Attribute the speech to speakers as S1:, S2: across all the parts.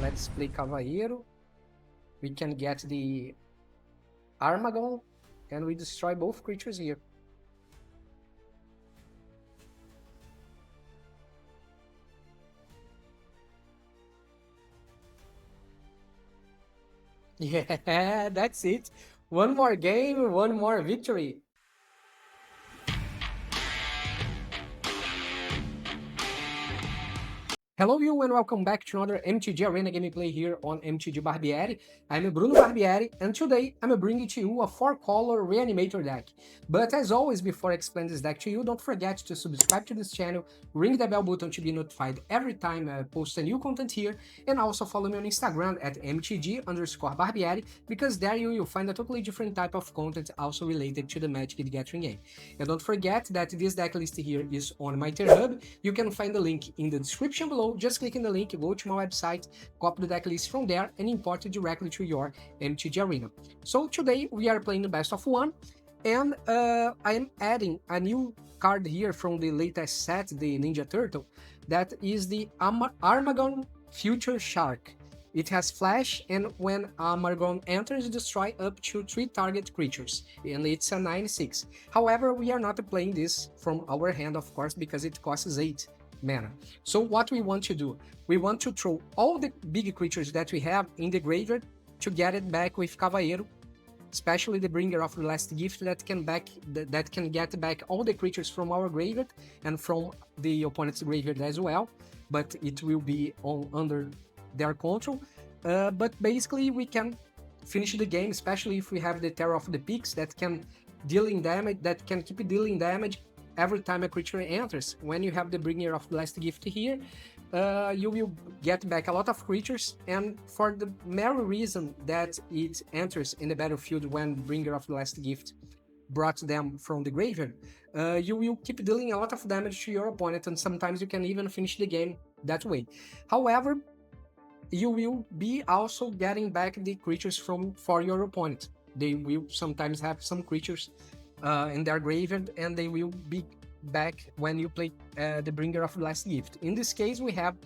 S1: Let's play Kavaero. We can get the Armaggon, and we destroy both creatures here. Yeah, that's it. One more game, one more victory. Hello you and welcome back to another MTG Arena gameplay here on MTG Barbieri. I'm Bruno Barbieri and today I'm bringing to you a 4-color Reanimator deck. But as always, before I explain this deck to you, don't forget to subscribe to this channel, ring the bell button to be notified every time I post a new content here, and also follow me on Instagram at MTG_Barbieri, because there you will find a totally different type of content also related to the Magic the Gathering game. And don't forget that this deck list here is on my tier hub. You can find the link in the description below. Just click in the link, go to my website, copy the deck list from there, and import it directly to your MTG Arena. So today we are playing the best of one, and I am adding a new card here from the latest set, the Ninja Turtle, that is the Armaggon Future Shark. It has flash, and when Armaggon enters, destroy up to 3 target creatures, and it's a 9/6. However, we are not playing this from our hand, of course, because it costs 8 mana. So what we want to do, we want to throw all the big creatures that we have in the graveyard to get it back with Kavaero, especially the Bringer of the Last Gift that can get back all the creatures from our graveyard and from the opponent's graveyard as well, but it will be under their control. But basically we can finish the game, especially if we have the Terror of the Peaks that can keep dealing damage every time a creature enters. When you have the Bringer of the Last Gift here, you will get back a lot of creatures, and for the mere reason that it enters in the battlefield when Bringer of the Last Gift brought them from the graveyard, you will keep dealing a lot of damage to your opponent, and sometimes you can even finish the game that way. However, you will be also getting back the creatures for your opponent. They will sometimes have some creatures in their graveyard, and they will be back when you play the Bringer of the Last Gift. In this case, we have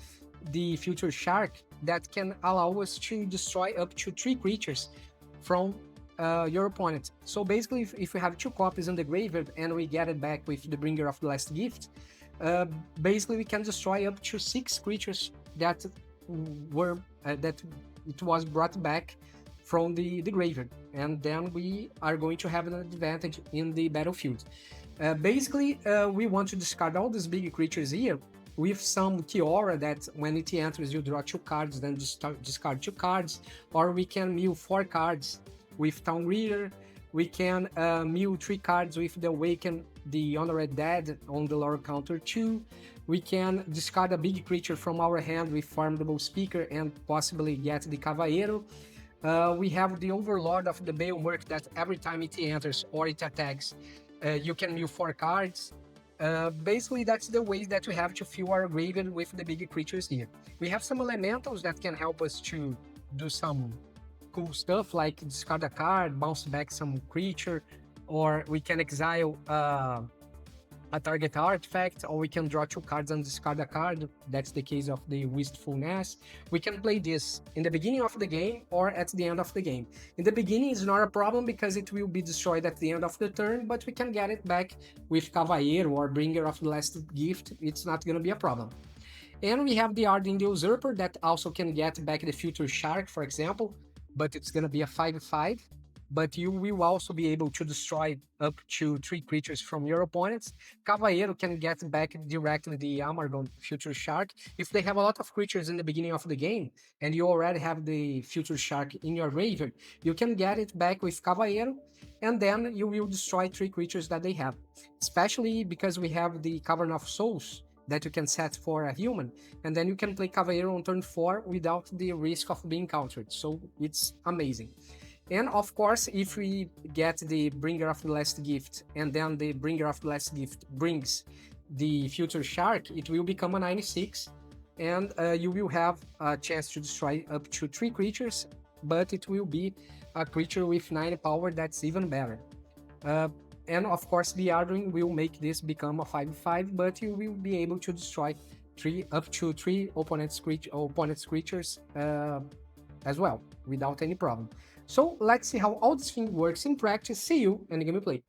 S1: the Future Shark that can allow us to destroy up to 3 creatures from your opponent. So basically, if we have 2 copies in the graveyard and we get it back with the Bringer of the Last Gift, basically we can destroy up to 6 creatures that it was brought back from the graveyard, and then we are going to have an advantage in the battlefield. Basically, we want to discard all these big creatures here with some Kiora that when it enters you draw 2 cards, then discard 2 cards, or we can mill 4 cards with Town Reader. We can mill 3 cards with the Awaken the Honored Dead on the lower counter 2. We can discard a big creature from our hand with Formidable Speaker and possibly get the Kavaero. We have the Overlord of the Baelmurk that every time it enters or it attacks, you can mill 4 cards. Basically, that's the ways that we have to fill our graveyard with the big creatures here. We have some elementals that can help us to do some cool stuff, like discard a card, bounce back some creature, or we can exile a target artifact, or we can draw 2 cards and discard a card. That's the case of the Wistfulness. We can play this in the beginning of the game or at the end of the game. In the beginning is not a problem because it will be destroyed at the end of the turn, but we can get it back with Kavaero or Bringer of the Last Gift. It's not going to be a problem. And we have the Ardent Usurper that also can get back the Future Shark, for example, but it's going to be a 5/5. But you will also be able to destroy up to 3 creatures from your opponents. Kavaero can get back directly the Armaggon Future Shark. If they have a lot of creatures in the beginning of the game, and you already have the Future Shark in your graveyard, you can get it back with Kavaero, and then you will destroy 3 creatures that they have. Especially because we have the Cavern of Souls that you can set for a human, and then you can play Kavaero on turn 4 without the risk of being countered. So it's amazing. And of course, if we get the Bringer of the Last Gift, and then the Bringer of the Last Gift brings the Future Shark, it will become a 9/6, and you will have a chance to destroy up to 3 creatures, but it will be a creature with 9 power. That's even better. And of course, the Ardring will make this become a 5/5, but you will be able to destroy up to three opponent's creatures as well, without any problem. So let's see how all this thing works in practice. See you in the gameplay.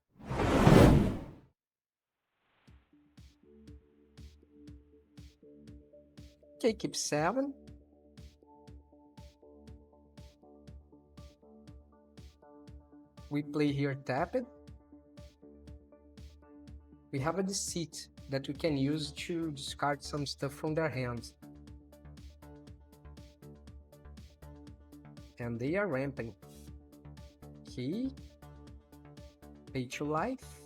S1: Okay, keep 7. We play here tapped. We have a deceit that we can use to discard some stuff from their hands. And they are ramping. Okay. Pay 2 life.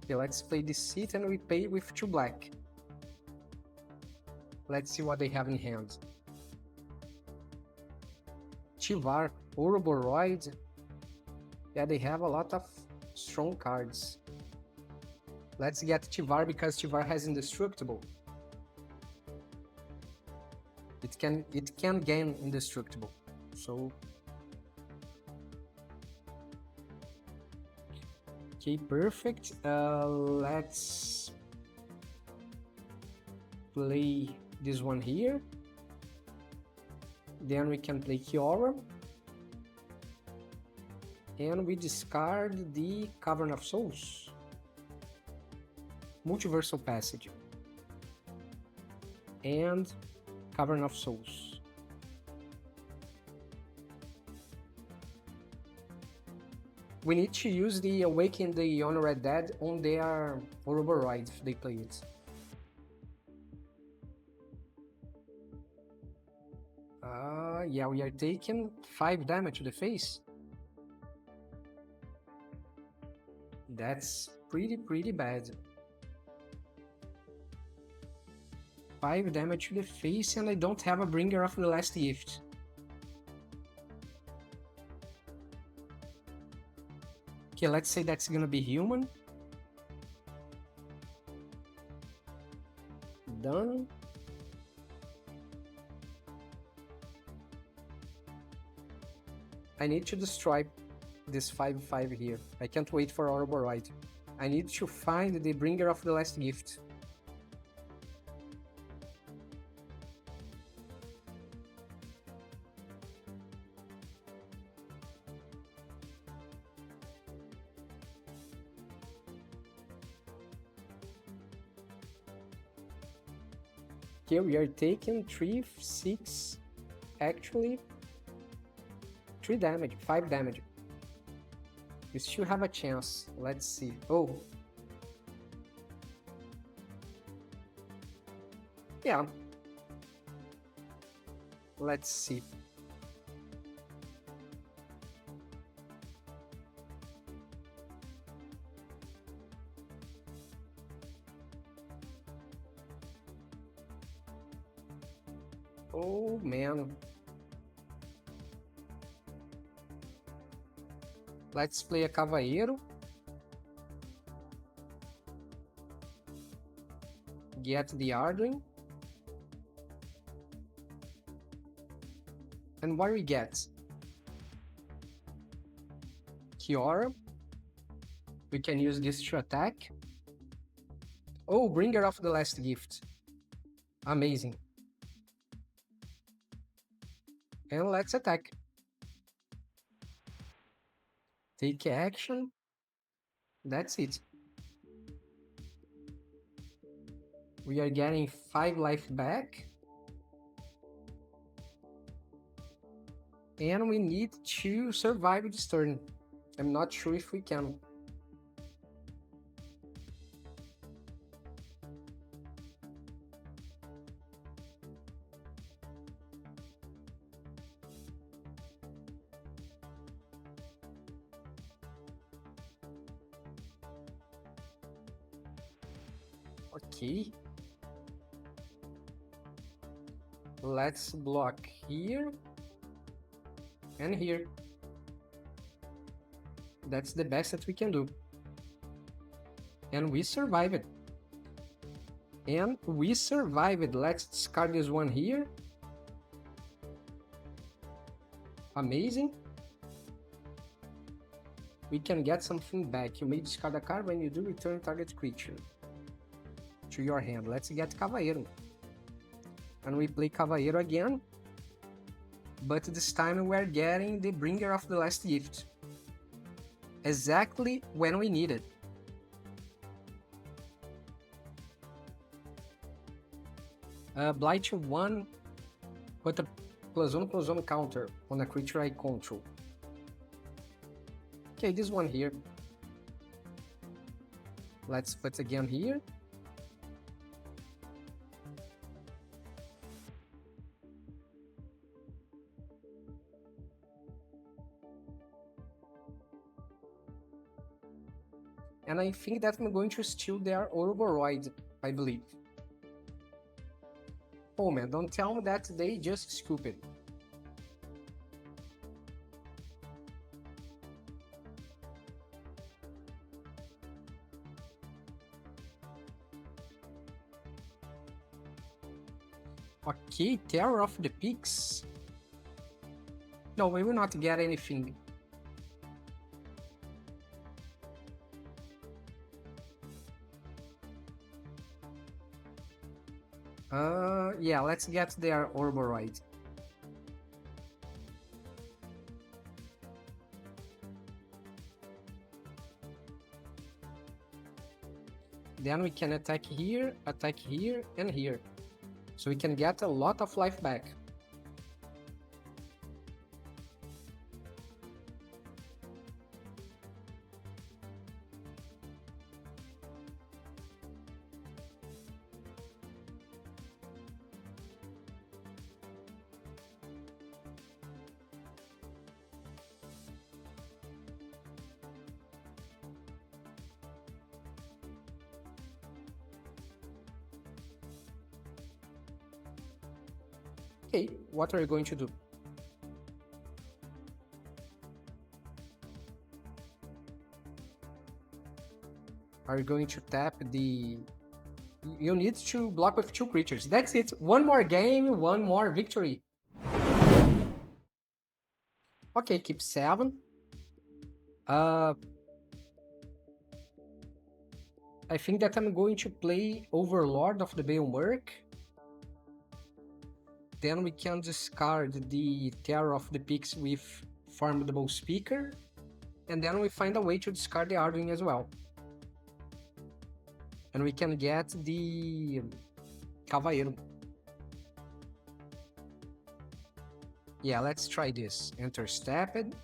S1: Okay, let's play deceit and we pay with 2 black. Let's see what they have in hand. Tivar, Ouroboros. Yeah, they have a lot of strong cards. Let's get Tivar because Tivar has indestructible. It can gain indestructible. So okay, perfect. Let's play this one here. Then we can play Kiora. And we discard the Cavern of Souls. Multiversal Passage. And Cavern of Souls. We need to use the Awaken the Honored Dead on their Ouroboros if they play it. Yeah, we are taking 5 damage to the face. That's pretty bad. 5 damage to the face and I don't have a Bringer of the Last Gift. Okay, let's say that's gonna be human. Done. I need to destroy this 5/5 here. I can't wait for Ouroboros. I need to find the Bringer of the Last Gift. Here we are taking 3, 6, actually 3 damage, 5 damage. We still have a chance. Let's see. Oh. Yeah. Let's see. Oh, man. Let's play a Kavaero. Get the Ardwin. And what do we get? Kiora. We can use this to attack. Oh, Bringer of the Last Gift. Amazing. And let's attack. Take action. That's it. We are getting 5 life back. And we need to survive this turn. I'm not sure if we can. Okay. Let's block here and here. That's the best that we can do. And we survived it. And we survived. Let's discard this one here. Amazing. we can get something back. You may discard a card. When you do, return target creature to your hand. Let's get Kavaero. And we play Kavaero again. But this time we're getting the Bringer of the Last Gift. Exactly when we need it. Blight 1, put a +1/+1 counter on a creature I control. Okay, this one here. Let's put again here. And I think that I'm going to steal their Orboroid, I believe. Oh man, don't tell me that they just scoop it. Okay, Terror of the Peaks. No, we will not get anything. Yeah, let's get their Orboroid. Then we can attack here, and here. So we can get a lot of life back. Okay, what are you going to do? Are you going to tap the... You need to block with 2 creatures. That's it. One more game, one more victory. Okay, keep 7. I think that I'm going to play Overlord of the Baelmurk. Then we can discard the Terror of the Peaks with Formidable Speaker. And then we find a way to discard the Arduin as well. And we can get the Kavaero. Yeah, let's try this. Enter Stepped.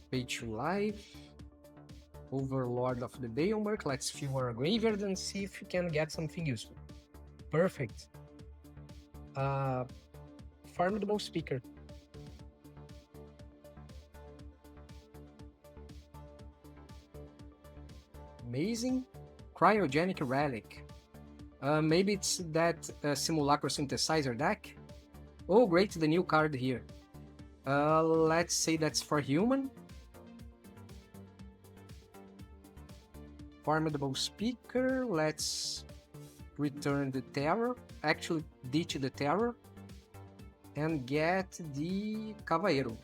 S1: Pay 2 life. Overlord of the Baelmurk. Let's fill our graveyard and see if we can get something useful. Perfect. Formidable Speaker. Amazing. Cryogenic Relic. Maybe it's that Simulacro Synthesizer deck. Oh great, the new card here. Let's say that's for human. Formidable Speaker. Let's return the Terror. Actually, ditch the Terror. And get the Kavaero.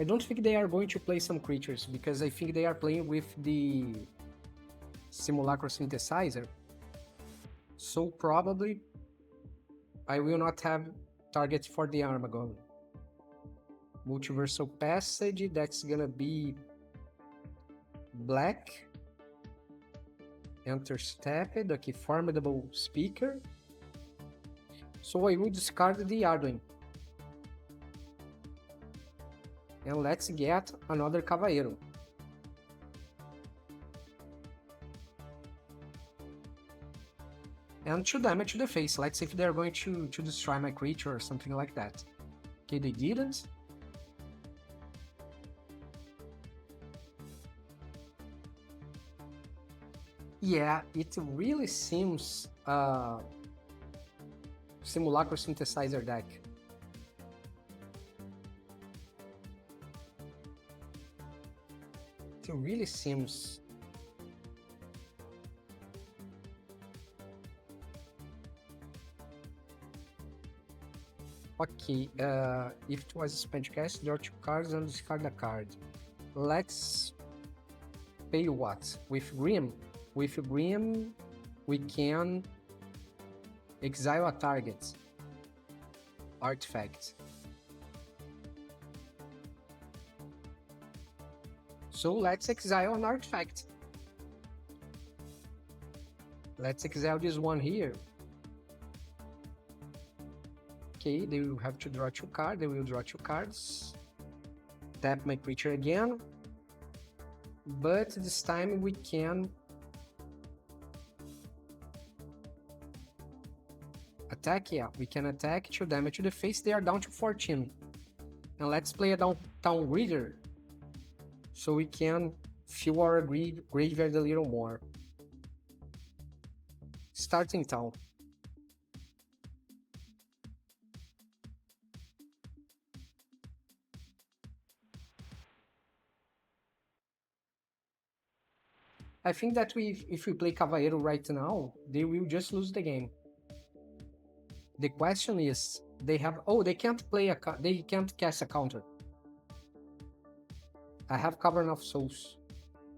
S1: I don't think they are going to play some creatures, because I think they are playing with the Simulacro Synthesizer. So probably I will not have targets for the Armaggon. Multiversal Passage, that's gonna be black. Enter Stepped, okay, Formidable Speaker. So I will discard the Arduin. And let's get another Kavaero. And 2 damage to the face. Let's see if they're going to destroy my creature or something like that. Okay, they didn't. Yeah, it really seems Simulacro Synthesizer deck. It really seems. Okay, if it was a spell cast, draw 2 cards and discard a card. Let's pay what? With Grim. With Grim, we can exile a target artifact. So let's exile an artifact. Let's exile this one here. Okay, they will have to draw 2 cards. They will draw 2 cards. Tap my creature again. But this time we can attack. Yeah, we can attack 2 damage to the face. They are down to 14. And let's play a downtown reader so we can fill our graveyard a little more. Starting town. I think that if we play Kavaero right now, they will just lose the game. The question is, they can't they can't cast a counter. I have Cavern of Souls.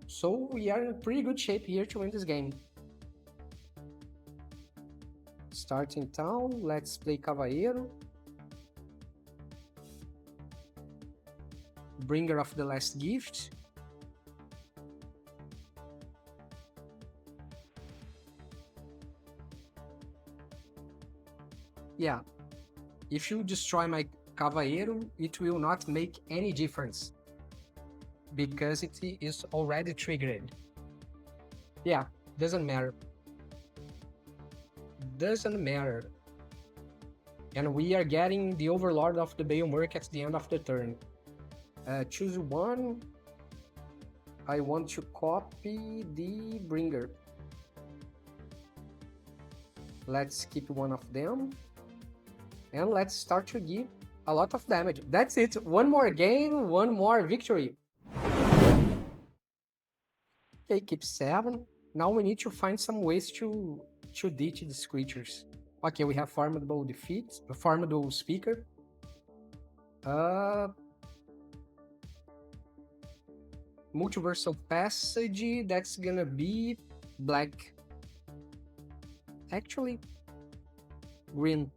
S1: So we are in pretty good shape here to win this game. Starting town, let's play Kavaero. Bringer of the Last Gift. Yeah, if you destroy my Kavaero, it will not make any difference because it is already triggered. Yeah, doesn't matter. Doesn't matter. And we are getting the Overlord of the Baelmurk at the end of the turn. Choose one. I want to copy the Bringer. Let's keep one of them. And let's start to give a lot of damage. That's it. One more game, one more victory. Okay, keep 7. Now we need to find some ways to ditch these creatures. Okay, we have Formidable Defeat, Formidable Speaker. Multiversal Passage, that's gonna be black. Actually, green.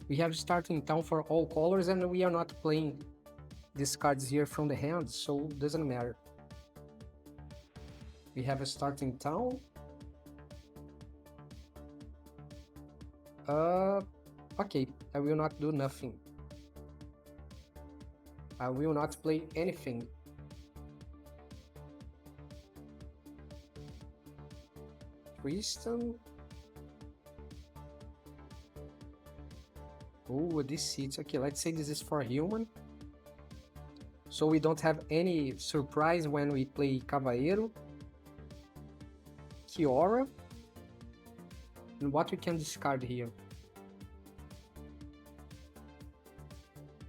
S1: We have starting town for all colors and we are not playing these cards here from the hand, so it doesn't matter. We have a starting town. Okay, I will not do nothing. I will not play anything. Tristan. Oh, this seats. Okay, let's say this is for human. So we don't have any surprise when we play Kavaero. Kiora. And what we can discard here?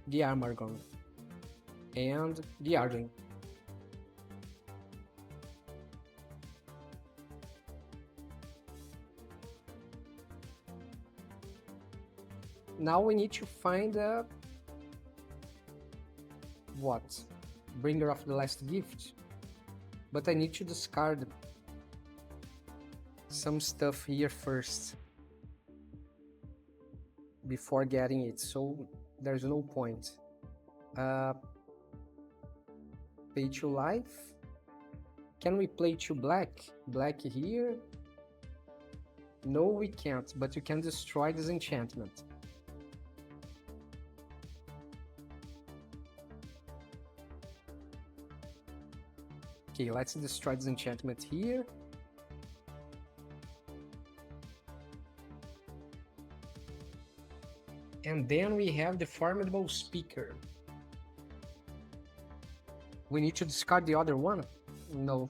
S1: The Armaggon. And the Arden. Now we need to find what? Bringer of the Last Gift. But I need to discard some stuff here first before getting it, so there's no point. Pay 2 life. Can we play 2 black? Black here? No, we can't, but you can destroy this enchantment. Okay, let's destroy this enchantment here. And then we have the Formidable Speaker. We need to discard the other one? No.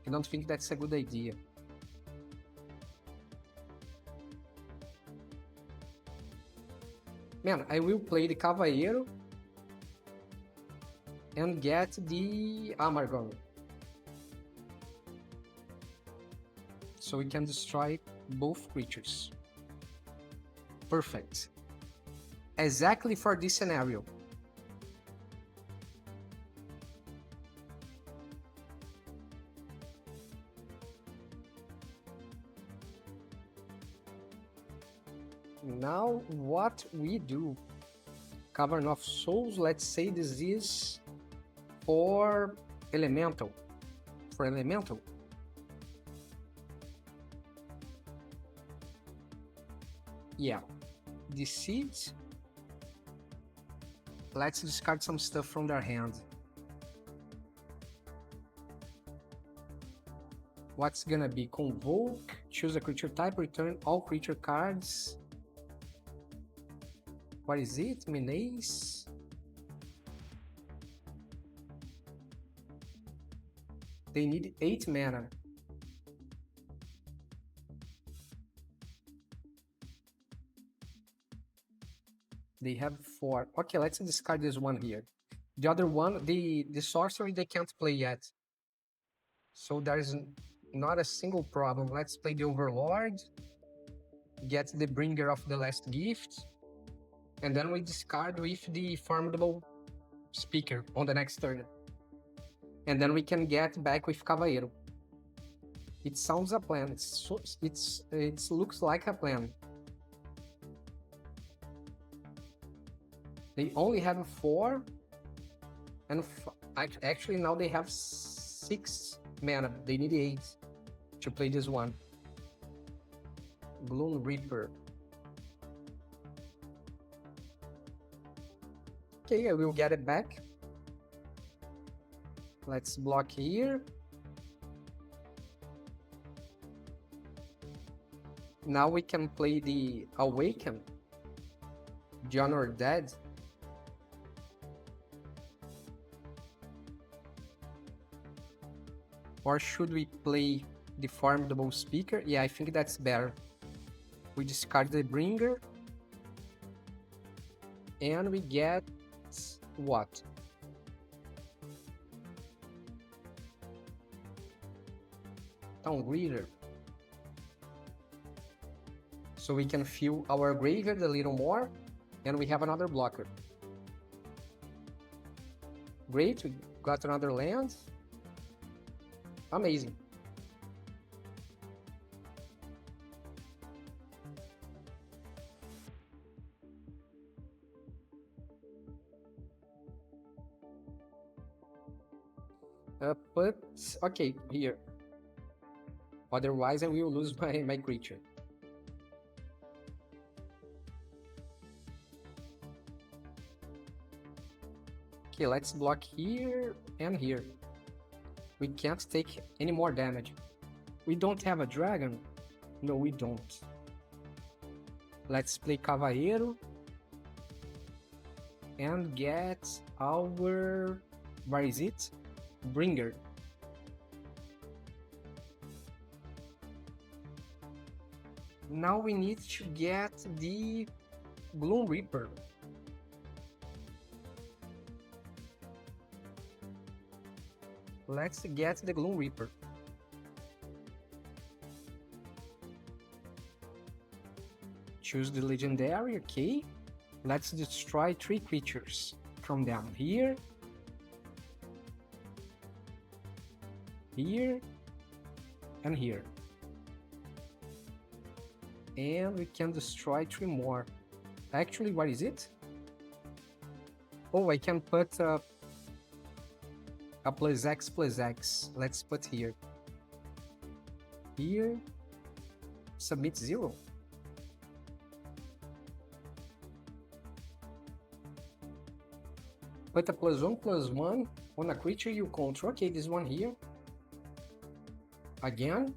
S1: I don't think that's a good idea. Man, I will play the Kavaero and get the Armaggon. So we can destroy both creatures. Perfect. Exactly for this scenario. Now what we do? Cavern of Souls, let's say this is for elemental. For elemental. Yeah. The seeds. Let's discard some stuff from their hand. What's gonna be? Convoke, choose a creature type, return all creature cards. What is it? Menace? They need 8 mana. They have 4. Okay, let's discard this one here. The other one, the sorcery, they can't play yet. So there's not a single problem. Let's play the Overlord. Get the Bringer of the Last Gift. And then we discard with the Formidable Speaker on the next turn. And then we can get back with Kavaero. It sounds a plan. It looks like a plan. They only have 4, and actually now they have 6 mana. They need 8 to play this one. Gloom Reaper. Okay, I will get it back. Let's block here. Now we can play the Awaken. John or Dead. Or should we play the Formidable Speaker? Yeah, I think that's better. We discard the Bringer. And we get what? Town Reader. So we can fill our graveyard a little more, and we have another blocker. Great, we got another land. Amazing. But, okay, here. Otherwise, I will lose my creature. Okay, let's block here and here. We can't take any more damage. We don't have a dragon? No, we don't. Let's play Kavaero and get our... where is it? Bringer. Now we need to get the Gloom Reaper. Let's get the Gloom Reaper. Choose the legendary, okay. Let's destroy 3 creatures from down here. Here. And here. And we can destroy 3 more. Actually, what is it? Oh, I can put a +X+X. Let's put here. Here. Submit 0. Put a +1/+1 on a creature you control. Okay, this one here. Again.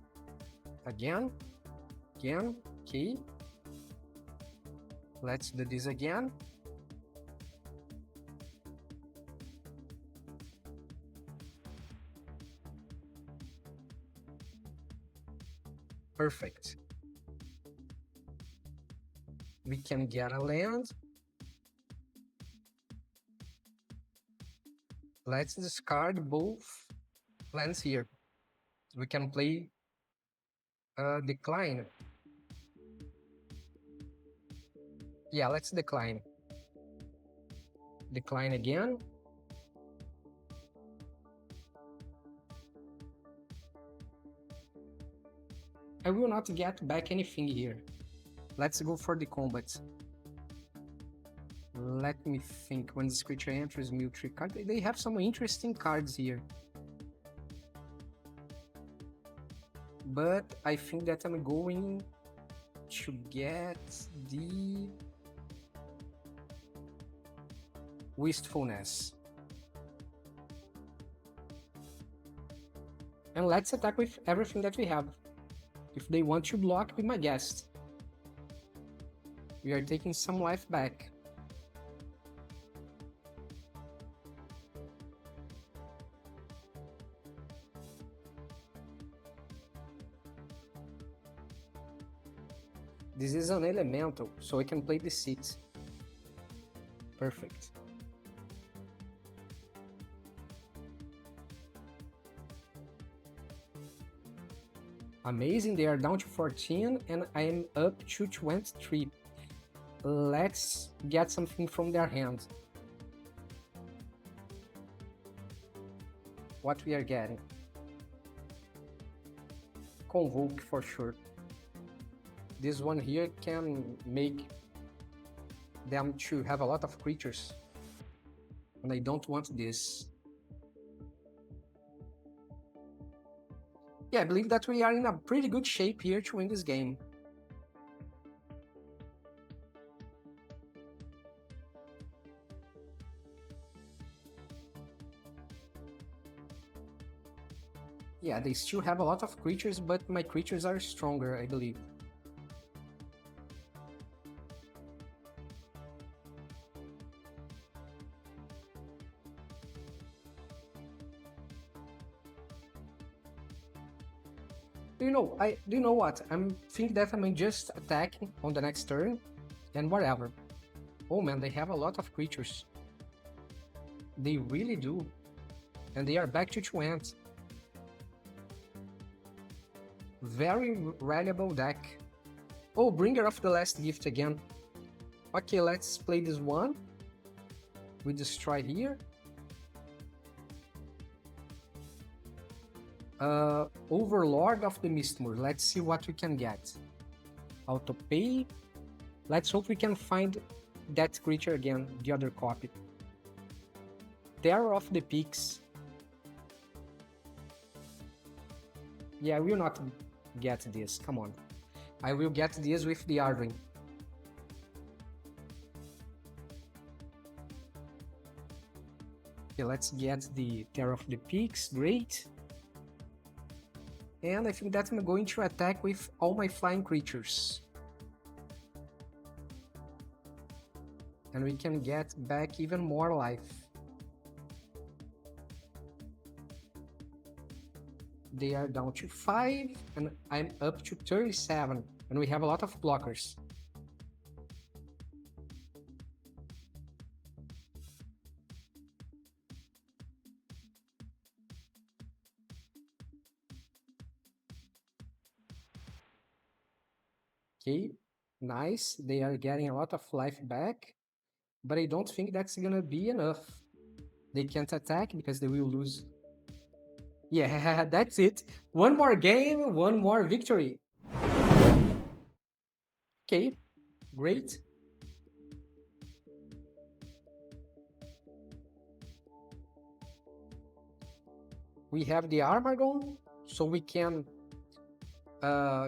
S1: Again. Again. Okay. Let's do this again. Perfect. We can get a land. Let's discard both lands here. We can play Decline. Yeah, let's decline. Decline again. I will not get back anything here. Let's go for the combat. Let me think. When this creature enters, military card. They have some interesting cards here. But I think that I'm going to get the Wistfulness. And let's attack with everything that we have. If they want to block with my guest. We are taking some life back. This is an elemental, so I can play the seat. Perfect. Amazing, they are down to 14 and I am up to 23. Let's get something from their hand. What we are getting? Convoke for sure. This one here can make them to have a lot of creatures. And I don't want this. Yeah, I believe that we are in a pretty good shape here to win this game. Yeah, they still have a lot of creatures, but my creatures are stronger, I believe. Do you know what? I'm think that I'm just attacking on the next turn and whatever. Oh man, they have a lot of creatures. They really do. And they are back to 20. Very valuable deck. Oh, Bringer of the Last Gift again. Okay, let's play this one. We destroy here. Overlord of the Mistmoor. Let's see what we can get. Autopay. Let's hope we can find that creature again, the other copy. Terror of the Peaks. Yeah, I will not get this, come on. I will get this with the Arwing. Okay, let's get the Terror of the Peaks, great. And I think that I'm going to attack with all my flying creatures. And we can get back even more life. They are down to 5, and I'm up to 37, and we have a lot of blockers. Okay, nice. They are getting a lot of life back, but I don't think that's gonna be enough. They can't attack because they will lose. Yeah, that's it. One more game, one more victory. Okay, great. We have the Armaggon, so we can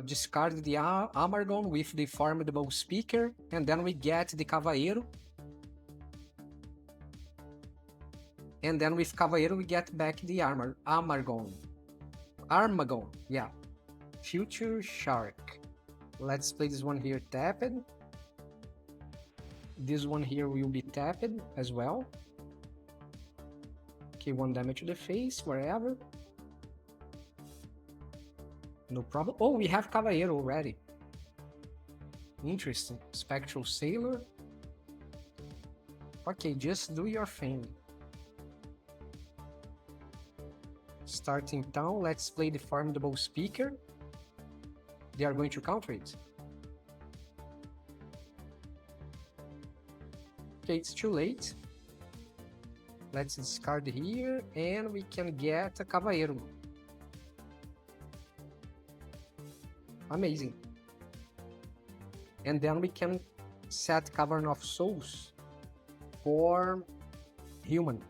S1: discard the Armaggon with the Formidable Speaker, and then we get the Kavaero. And then with Kavaero we get back the Armaggon, yeah. Future Shark. Let's play this one here tapped. This one here will be tapped as well. Okay, 1 damage to the face, wherever. No problem. Oh, we have Kavaero already. Interesting. Spectral Sailor. Okay, just do your thing. Starting town, let's play the Formidable Speaker. They are going to counter it. Okay, it's too late. Let's discard here, and we can get a Kavaero. Amazing. And then we can set Cavern of Souls for human.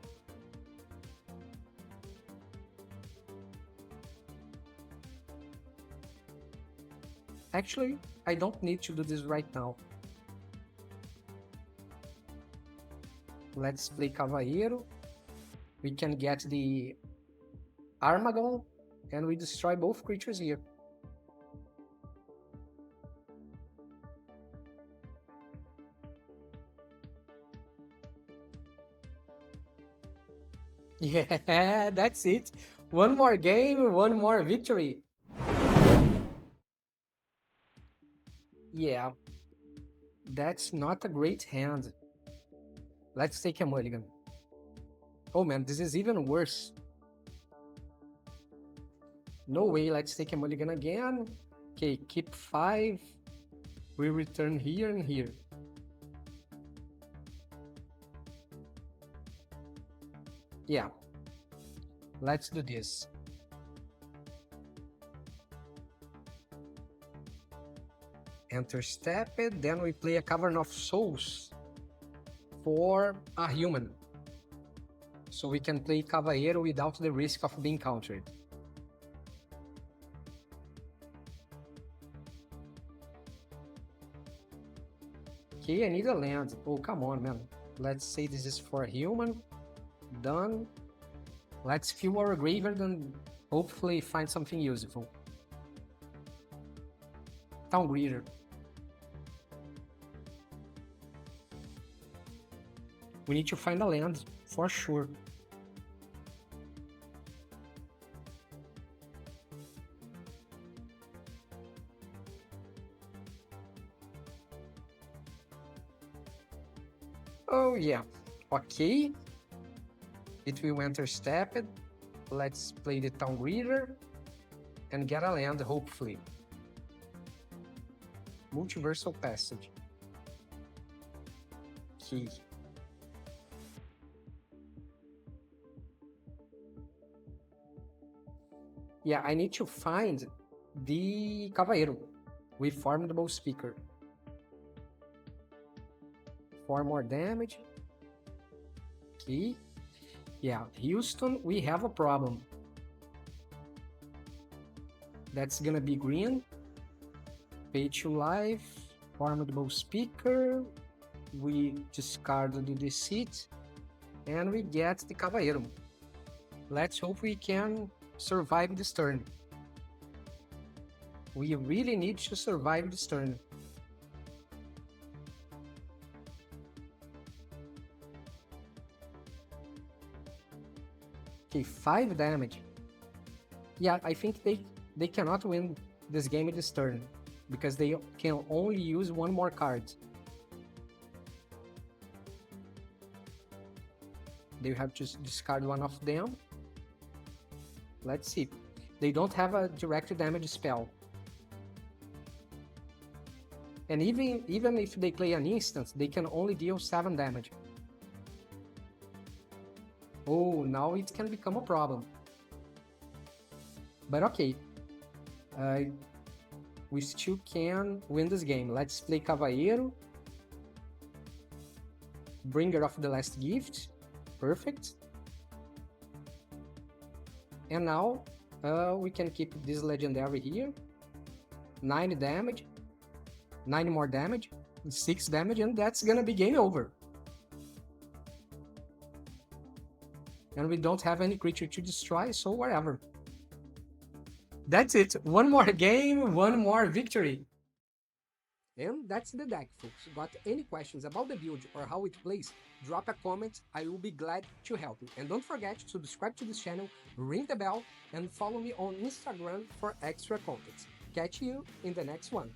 S1: Actually, I don't need to do this right now. Let's play Kavaero. We can get the Armaggon, and we destroy both creatures here. Yeah, that's it. One more game, one more victory. Yeah, that's not a great hand. Let's take a mulligan. Oh man, this is even worse. No way, let's take a mulligan again. Okay, keep 5. We return here and here. Yeah, let's do this. Enter step it, then we play a Cavern of Souls for a human. So we can play Kavaero without the risk of being countered. Okay, I need a land. Oh, come on, man. Let's say this is for a human. Done. Let's fill our graveyard and hopefully find something useful. Town Greeter. We need to find a land, for sure. Oh yeah, okay. It will enter step it. Let's play the Town Greeter and get a land, hopefully. Multiversal Passage. Okay. Yeah, I need to find the Kavaero with Formidable Speaker. 4 more damage. Okay. Yeah, Houston, we have a problem. That's gonna be green. Pay to life, Formidable Speaker. We discard the deceit, and we get the Kavaero. Let's hope we can survive this turn. We really need to survive this turn. Okay, 5 damage. Yeah, I think they cannot win this game this turn, because they can only use 1 more card. They have to discard 1 of them. Let's see. They don't have a direct damage spell. And even if they play an instance, they can only deal 7 damage. Oh, now it can become a problem. But okay. We still can win this game. Let's play Kavaero. Bringer of the Last Gift. Perfect. And now we can keep this legendary here. 9 damage. 9 more damage. 6 damage, and that's gonna be game over. And we don't have any creature to destroy, so whatever. That's it. 1 more game, 1 more victory. And that's the deck, folks. Got any questions about the build or how it plays? Drop a comment, I will be glad to help you. And don't forget to subscribe to this channel, ring the bell, and follow me on Instagram for extra content. Catch you in the next one.